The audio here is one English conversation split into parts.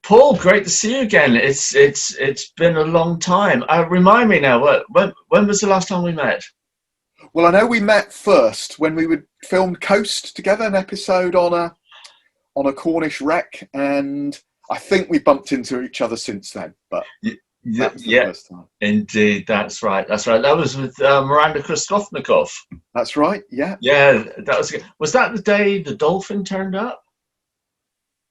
Paul, great to see you again. It's been a long time. Remind me now, when was the last time we met? Well, I know we met first when we would film Coast together, an episode on a Cornish wreck, and I think we bumped into each other since then. But that was the Yeah, first time. indeed, that's right. That's right. That was with Miranda Kristofnikov. That's right. Yeah. Yeah, that was good. Was that the day the dolphin turned up?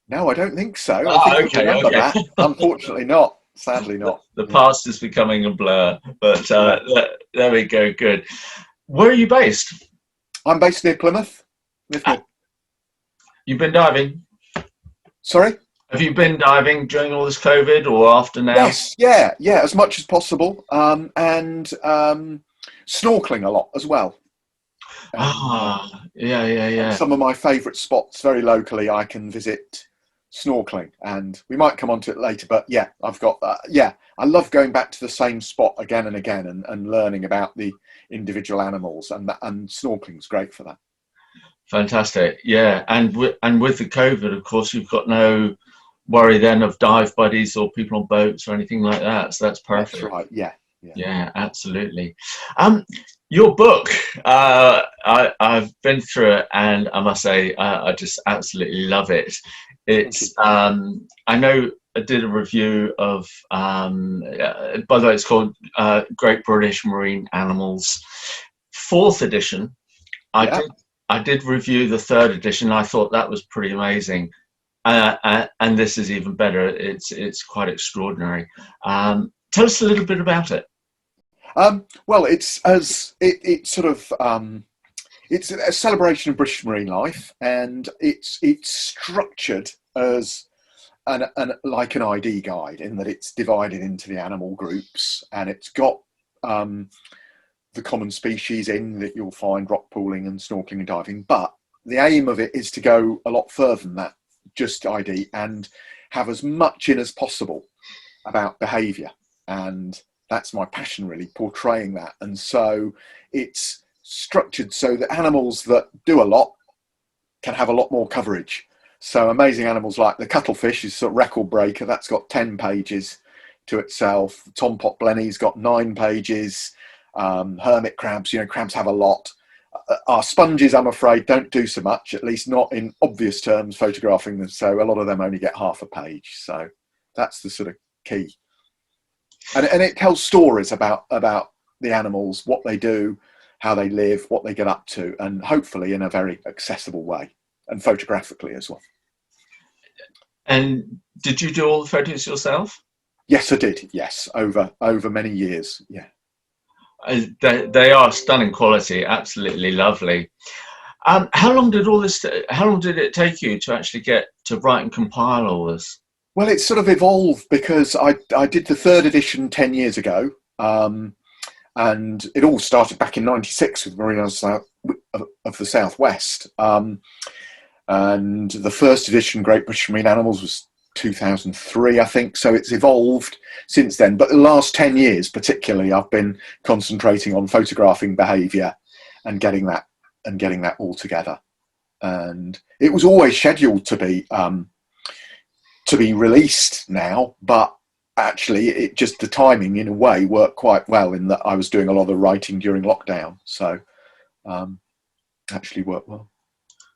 No, I don't think so. I Ah, think I okay, remember okay. that. Unfortunately, not. Sadly, not. The Yeah. past is becoming a blur, but Yeah. there we go. Good. Where are you based? I'm based near Plymouth. Live Ah, near. you've been diving. Sorry. Have you been diving during all this COVID or after now? Yes. Yeah. Yeah. As much as possible. And snorkeling a lot as well. And Yeah, yeah, and yeah. some of my favourite spots very locally I can visit snorkeling, and we might come on to it later, but yeah, I've got yeah, I love going back to the same spot again and again and learning about the individual animals, and snorkeling's great for that. Fantastic. Yeah, and with the COVID, of course, you've got no worry then of dive buddies or people on boats or anything like that. So that's That's perfect. right. Yeah. Yeah. Yeah, absolutely. Um, your book, I've been through it, and I must say, I just absolutely love it. Thank you. I know I did a review of, by the way, it's called Great British Marine Animals, fourth edition. I Yeah. did, I did review the third edition. I thought that was pretty amazing. And this is even better. It's quite extraordinary. Tell us a little bit about it. Well, it's sort of it's a celebration of British marine life, and it's structured as like an ID guide, in that it's divided into the animal groups, and it's got the common species in that you'll find rock pooling and snorkeling and diving. But the aim of it is to go a lot further than that, just ID, and have as much in as possible about behaviour. And that's my passion, really, portraying that. And so it's structured so that animals that do a lot can have a lot more coverage. So amazing animals like the cuttlefish is a sort of record breaker. That's got 10 pages to itself. Tompot blenny's got 9 pages. Hermit crabs, crabs have a lot. Our sponges, I'm afraid, don't do so much, at least not in obvious terms, photographing them. So a lot of them only get half a page. So that's the sort of key. And it tells stories about the animals, what they do, how they live, what they get up to, and hopefully in a very accessible way, and photographically as well. And did you do all the photos yourself? Yes, I did. Yes, over many years. Yeah. They are stunning quality, absolutely lovely. How long did it take you to actually get to write and compile all this? Well, it's sort of evolved because I did the third edition 10 years ago, and it all started back in '96 with Marine of the Southwest. And the first edition, Great British Marine Animals, was 2003, I think. So it's evolved since then. But the last 10 years, particularly, I've been concentrating on photographing behaviour and getting that all together. And it was always scheduled to be released now, but actually the timing in a way worked quite well, in that I was doing a lot of writing during lockdown, so actually worked well.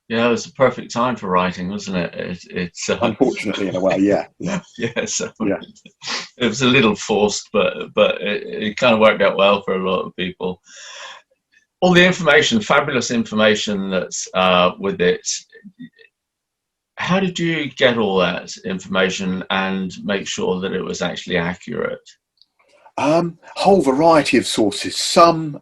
Yeah, it was a perfect time for writing, wasn't it? It's unfortunately, in a way, yeah. Yeah, so Yeah. it was a little forced, but it kind of worked out well for a lot of people. All the information, fabulous information that's with it. How did you get all that information and make sure that it was actually accurate? Whole variety of sources. Some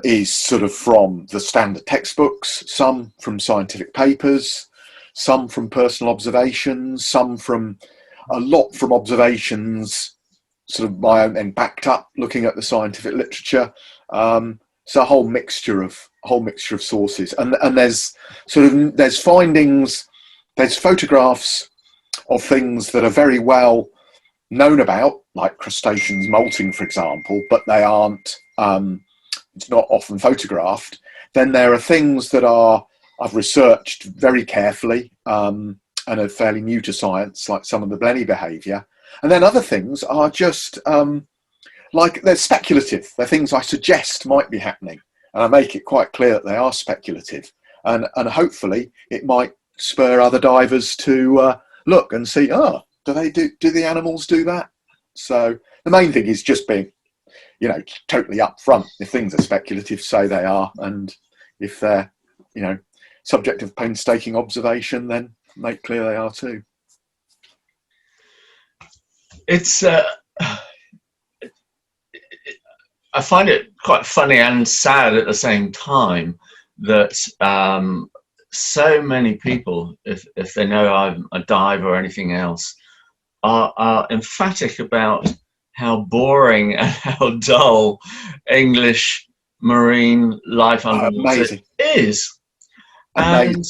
is sort of from the standard textbooks, some from scientific papers, some from personal observations, a lot from observations, sort of my own, and backed up looking at the scientific literature. So a whole mixture of sources, and there's findings, there's photographs of things that are very well known about, like crustaceans molting, for example, but they aren't. It's not often photographed. Then there are things that I've researched very carefully, are fairly new to science, like some of the Blenny behaviour. And then other things are just like they're speculative. They're things I suggest might be happening, and I make it quite clear that they are speculative. And hopefully it might spur other divers to look and see, oh, do the animals do that? So the main thing is just being, you know, totally upfront. If things are speculative, say they are, and if they're, you know, subject of painstaking observation, then make clear they are too. It's I find it quite funny and sad at the same time that so many people, if they know I'm a diver or anything else, are emphatic about how boring and how dull English marine life underwater is. Amazing.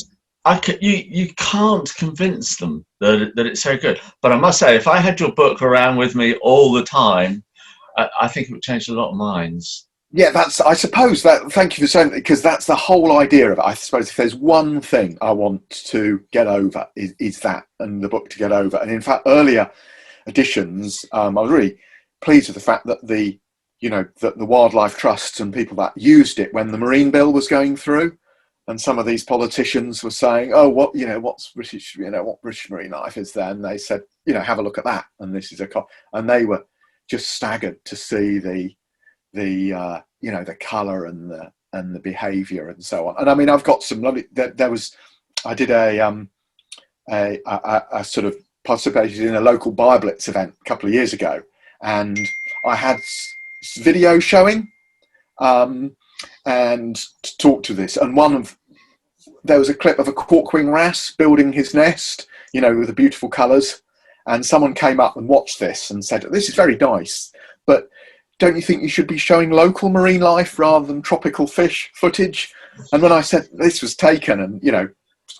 And you can't convince them that it's so good. But I must say, if I had your book around with me all the time, I think it would change a lot of minds. Yeah, I suppose that, thank you for saying that, because that's the whole idea of it. I suppose if there's one thing I want to get over is that, and the book to get over. And in fact, earlier editions, I was really pleased with the fact that the wildlife trusts and people that used it when the Marine Bill was going through, and some of these politicians were saying, oh, what's British, what British marine life is there? And they said, have a look at that. And this is and they were just staggered to see the colour and the behaviour and so on. And I mean, I've got some lovely. I did a sort of participated in a local Biologist event a couple of years ago, and I had video showing and talked to this. And there was a clip of a corkwing wrasse building his nest, with the beautiful colours. And someone came up and watched this and said, "This is very nice, but don't you think you should be showing local marine life rather than tropical fish footage?" And when I said this was taken, and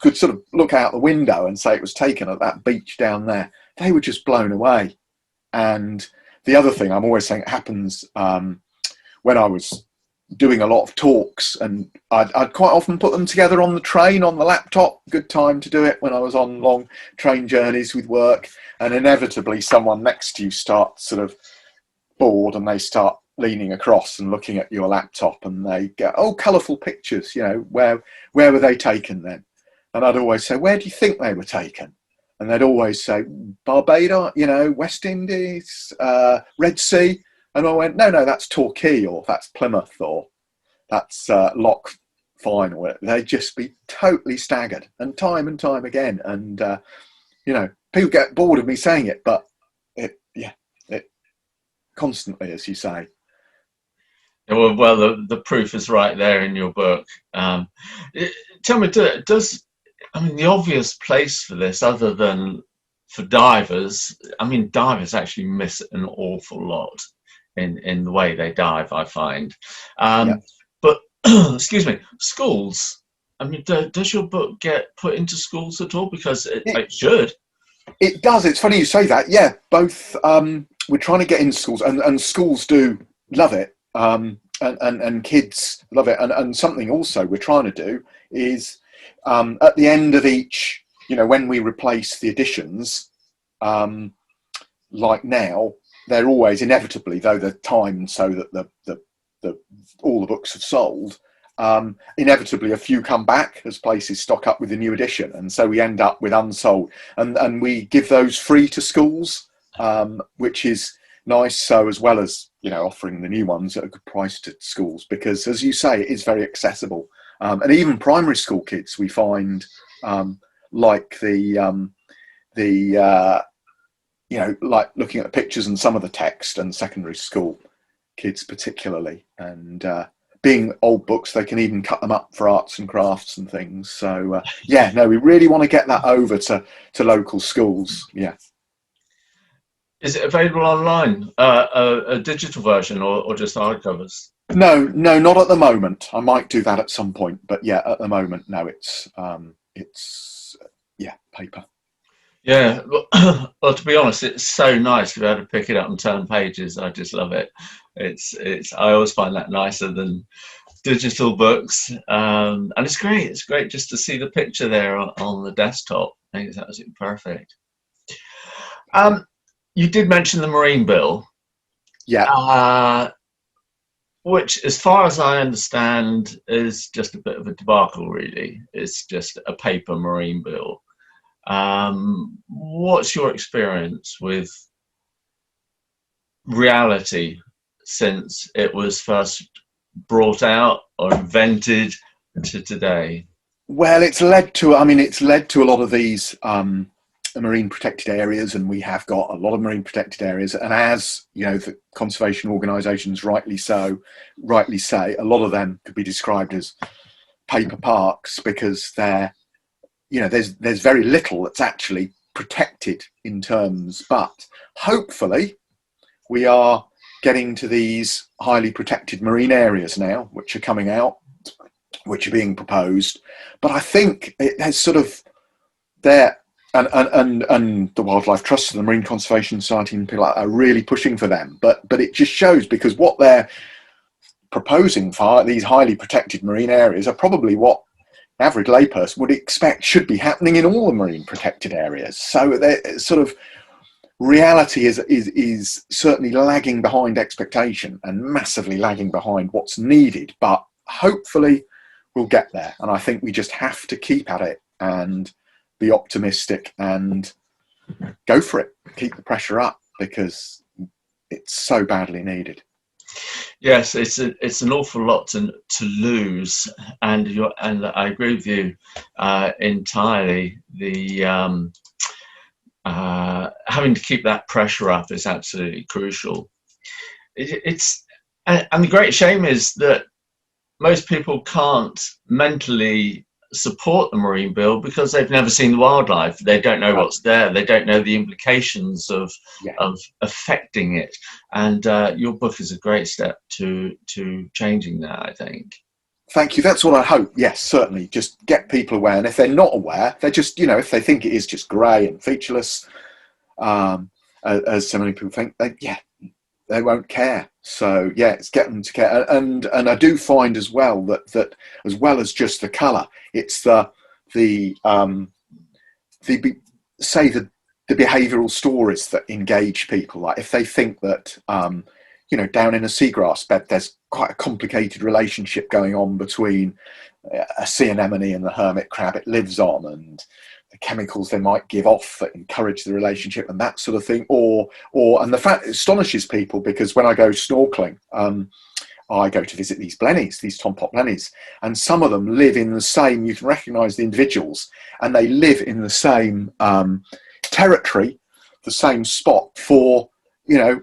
could sort of look out the window and say it was taken at that beach down there, they were just blown away. And the other thing I'm always saying, it happens when I was doing a lot of talks, and I'd quite often put them together on the train, on the laptop. Good time to do it when I was on long train journeys with work. And inevitably someone next to you starts sort of bored, and they start leaning across and looking at your laptop, and they go, "Oh, colourful pictures, where were they taken then?" And I'd always say, "Where do you think they were taken?" And they'd always say, "Barbados, West Indies, Red Sea." And I went, no, that's Torquay, or that's Plymouth, or that's Loch Fyne, or they'd just be totally staggered, and time again. And people get bored of me saying it, but it constantly, as you say. Well, the proof is right there in your book. Tell me, the obvious place for this, other than for divers, divers actually miss an awful lot in the way they dive, I find. But excuse me, schools. Does your book get put into schools at all? Because it should. It does. It's funny you say that. Yeah, both. We're trying to get into schools, and schools do love it, and kids love it. And something also we're trying to do is at the end of each, when we replace the editions, like now, they're always inevitably, though they're timed so that all the books have sold, inevitably a few come back as places stock up with the new edition, and so we end up with unsold, and we give those free to schools, which is nice. So as well as offering the new ones at a good price to schools, because as you say, it is very accessible, and even primary school kids we find like like looking at the pictures and some of the text, and secondary school kids particularly, and being old books, they can even cut them up for arts and crafts and things. So we really want to get that over to local schools. Is it available online, a digital version, or just hardcovers? No, not at the moment. I might do that at some point, but at the moment, no, it's paper. Yeah, well, to be honest, it's so nice to be able to pick it up and turn pages. I just love it. I always find that nicer than digital books, and it's great. It's great just to see the picture there on the desktop. think it's absolutely perfect. You did mention the Marine Bill. Yeah. Which, as far as I understand, is just a bit of a debacle, really. It's just a paper Marine Bill. What's your experience with reality since it was first brought out or invented to today? Well, it's led to a lot of these marine protected areas, and we have got a lot of marine protected areas. And as you know, the conservation organisations rightly say, a lot of them could be described as paper parks because there's very little that's actually protected in terms. But hopefully, we are getting to these highly protected marine areas now, which are coming out, which are being proposed. But I think it has sort of there. And the Wildlife Trust and the Marine Conservation Society and people like that are really pushing for them. But it just shows, because what they're proposing for these highly protected marine areas are probably what the average layperson would expect should be happening in all the marine protected areas. So sort of reality is certainly lagging behind expectation and massively lagging behind what's needed. But hopefully we'll get there. And I think we just have to keep at it and be optimistic and go for it. Keep the pressure up, because it's so badly needed. Yes, it's an awful lot to lose, and I agree with you entirely. The having to keep that pressure up is absolutely crucial. And the great shame is that most people can't mentally support the Marine Bill because they've never seen the wildlife. They don't know what's there. They don't know the implications of affecting it. And your book is a great step to changing that, I think. Thank you. That's what I hope. Yes, certainly. Just get people aware. And if they're not aware, they're just, if they think it is just grey and featureless, as so many people think, they won't care. So it's get them to care. And I do find as well that as well as just the colour, it's the behavioural stories that engage people. Like if they think that down in a seagrass bed there's quite a complicated relationship going on between a sea anemone and the hermit crab it lives on, and the chemicals they might give off that encourage the relationship and that sort of thing, and the fact it astonishes people, because when I go snorkeling, I go to visit these blennies, these tompot blennies, and some of them live in the same, you can recognise the individuals, and they live in the same territory, the same spot for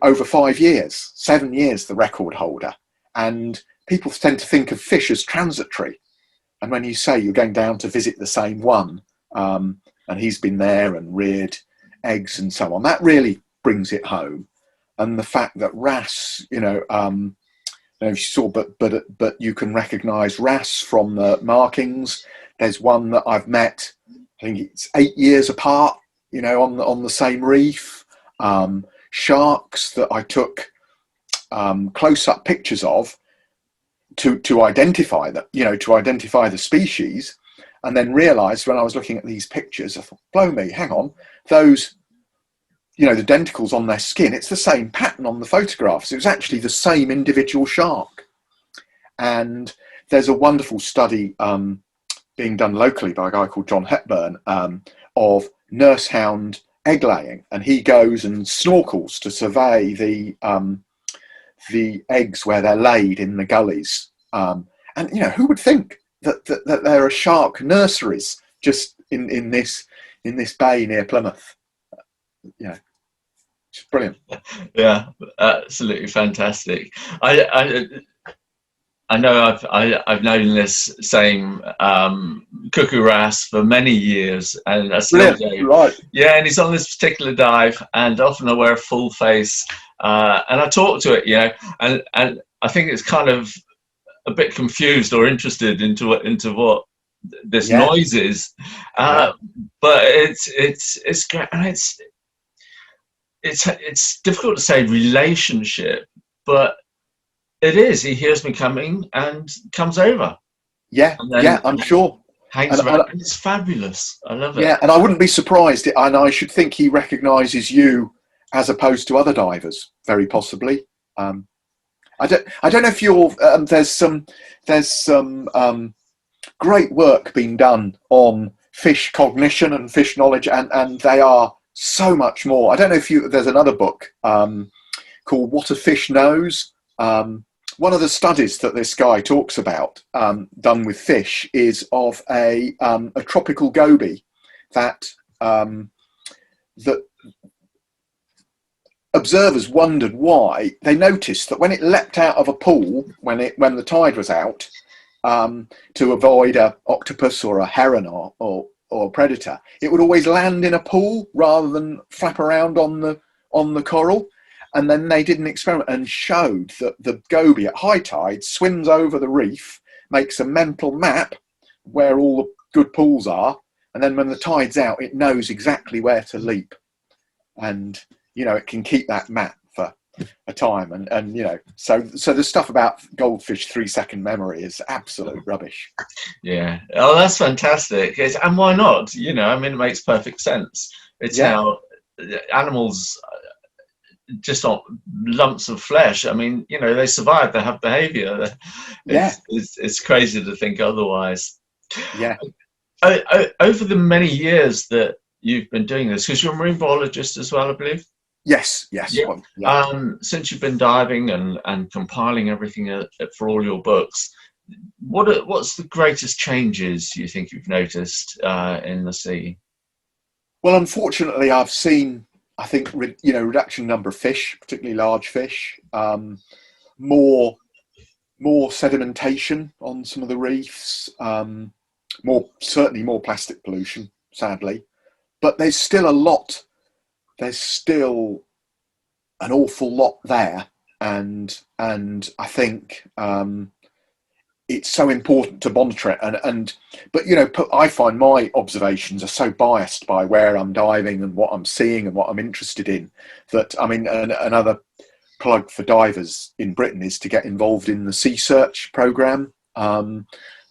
over 5 years, 7 years, the record holder. And people tend to think of fish as transitory, and when you say you're going down to visit the same one, and he's been there and reared eggs and so on, that really brings it home. And the fact that wrasse, you saw, but you can recognise wrasse from the markings. There's one that I've met, I think it's 8 years apart, on the same reef. Sharks that I took close-up pictures of to identify that, to identify the species. And then realised when I was looking at these pictures, I thought, blow me, hang on, those, the denticles on their skin, it's the same pattern on the photographs. It was actually the same individual shark. And there's a wonderful study being done locally by a guy called John Hepburn of nursehound egg laying. And he goes and snorkels to survey the eggs where they're laid in the gullies. And, who would think that there are shark nurseries just in this bay near Plymouth? It's brilliant. Yeah, absolutely fantastic. I know I've known this same cuckoo wrasse for many years, and I still do. Right. Yeah, and he's on this particular dive, and often I wear a full face, and I talk to it, and I think it's kind of a bit confused or interested into what this noise is, but it's great, and it's difficult to say relationship, but it is. He hears me coming and comes over. I'm sure. hangs around. And it's fabulous. I love it. Yeah, and I wouldn't be surprised, and I should think he recognises you as opposed to other divers, very possibly. I don't know if you're. There's some great work being done on fish cognition and fish knowledge, and they are so much more. I don't know if you. There's another book called What a Fish Knows. One of the studies that this guy talks about, done with fish, is of a tropical goby that observers wondered why. They noticed that when it leapt out of a pool, when the tide was out, to avoid a octopus or a heron or a predator, it would always land in a pool rather than flap around on the coral. And then they did an experiment and showed that the goby at high tide swims over the reef, makes a mental map where all the good pools are, and then when the tide's out, it knows exactly where to leap. And, it can keep that map for a time. And so the stuff about goldfish 3-second memory is absolute rubbish. Yeah. Oh, that's fantastic. And why not? It makes perfect sense. It's how animals just not lumps of flesh. They survive, they have behaviour. It's crazy to think otherwise. Yeah. Over the many years that you've been doing this, because you're a marine biologist as well, I believe. Yes. Yeah. Since you've been diving and compiling everything for all your books, what's the greatest changes you think you've noticed in the sea? Well, unfortunately, I've seen, I think, reduction in number of fish, particularly large fish, more sedimentation on some of the reefs, certainly more plastic pollution, sadly. But there's still an awful lot there, and I think it's so important to monitor it. But I find my observations are so biased by where I'm diving and what I'm seeing and what I'm interested in, that another plug for divers in Britain is to get involved in the Sea Search programme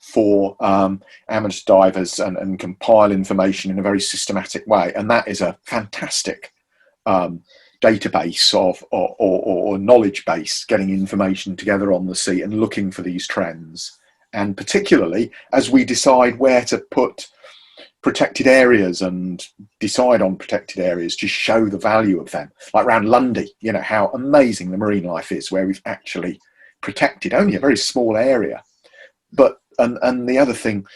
for amateur divers and compile information in a very systematic way. And that is a fantastic database or knowledge base, getting information together on the sea and looking for these trends. And particularly as we decide where to put protected areas and decide on protected areas, to show the value of them, like around Lundy, how amazing the marine life is, where we've actually protected only a very small area. But and the other thing,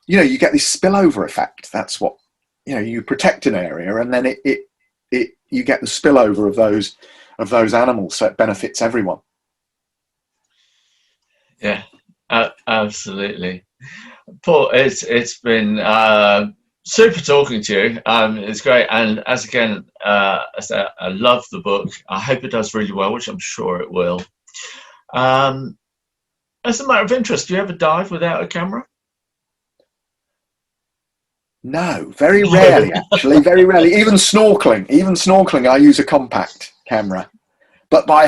you get this spillover effect. That's what, you protect an area, and then you get the spillover of those animals, so it benefits everyone. Yeah, absolutely. Paul, it's been super talking to you. It's great, and as I said, I love the book. I hope it does really well, which I'm sure it will. As a matter of interest, do you ever dive without a camera? No, very rarely, actually, very rarely. Even snorkeling, I use a compact camera. But I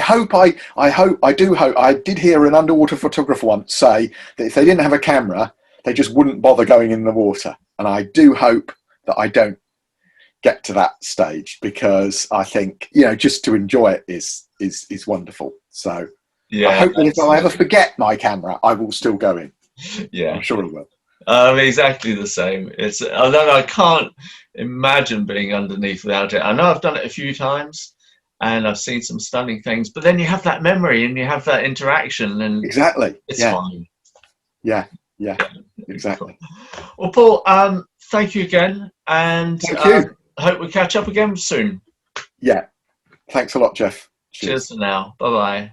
did hear an underwater photographer once say that if they didn't have a camera, they just wouldn't bother going in the water. And I do hope that I don't get to that stage, because I think, just to enjoy it is wonderful. So yeah, I hope that if I ever forget my camera, I will still go in. Yeah, I'm sure I will. Exactly the same. Although I can't imagine being underneath without it. I know I've done it a few times, and I've seen some stunning things. But then you have that memory and you have that interaction, and exactly, it's fine. Yeah, exactly. Well, Paul, thank you again, and thank you. I hope we catch up again soon. Yeah, thanks a lot, Jeff. Cheers for now. Bye bye.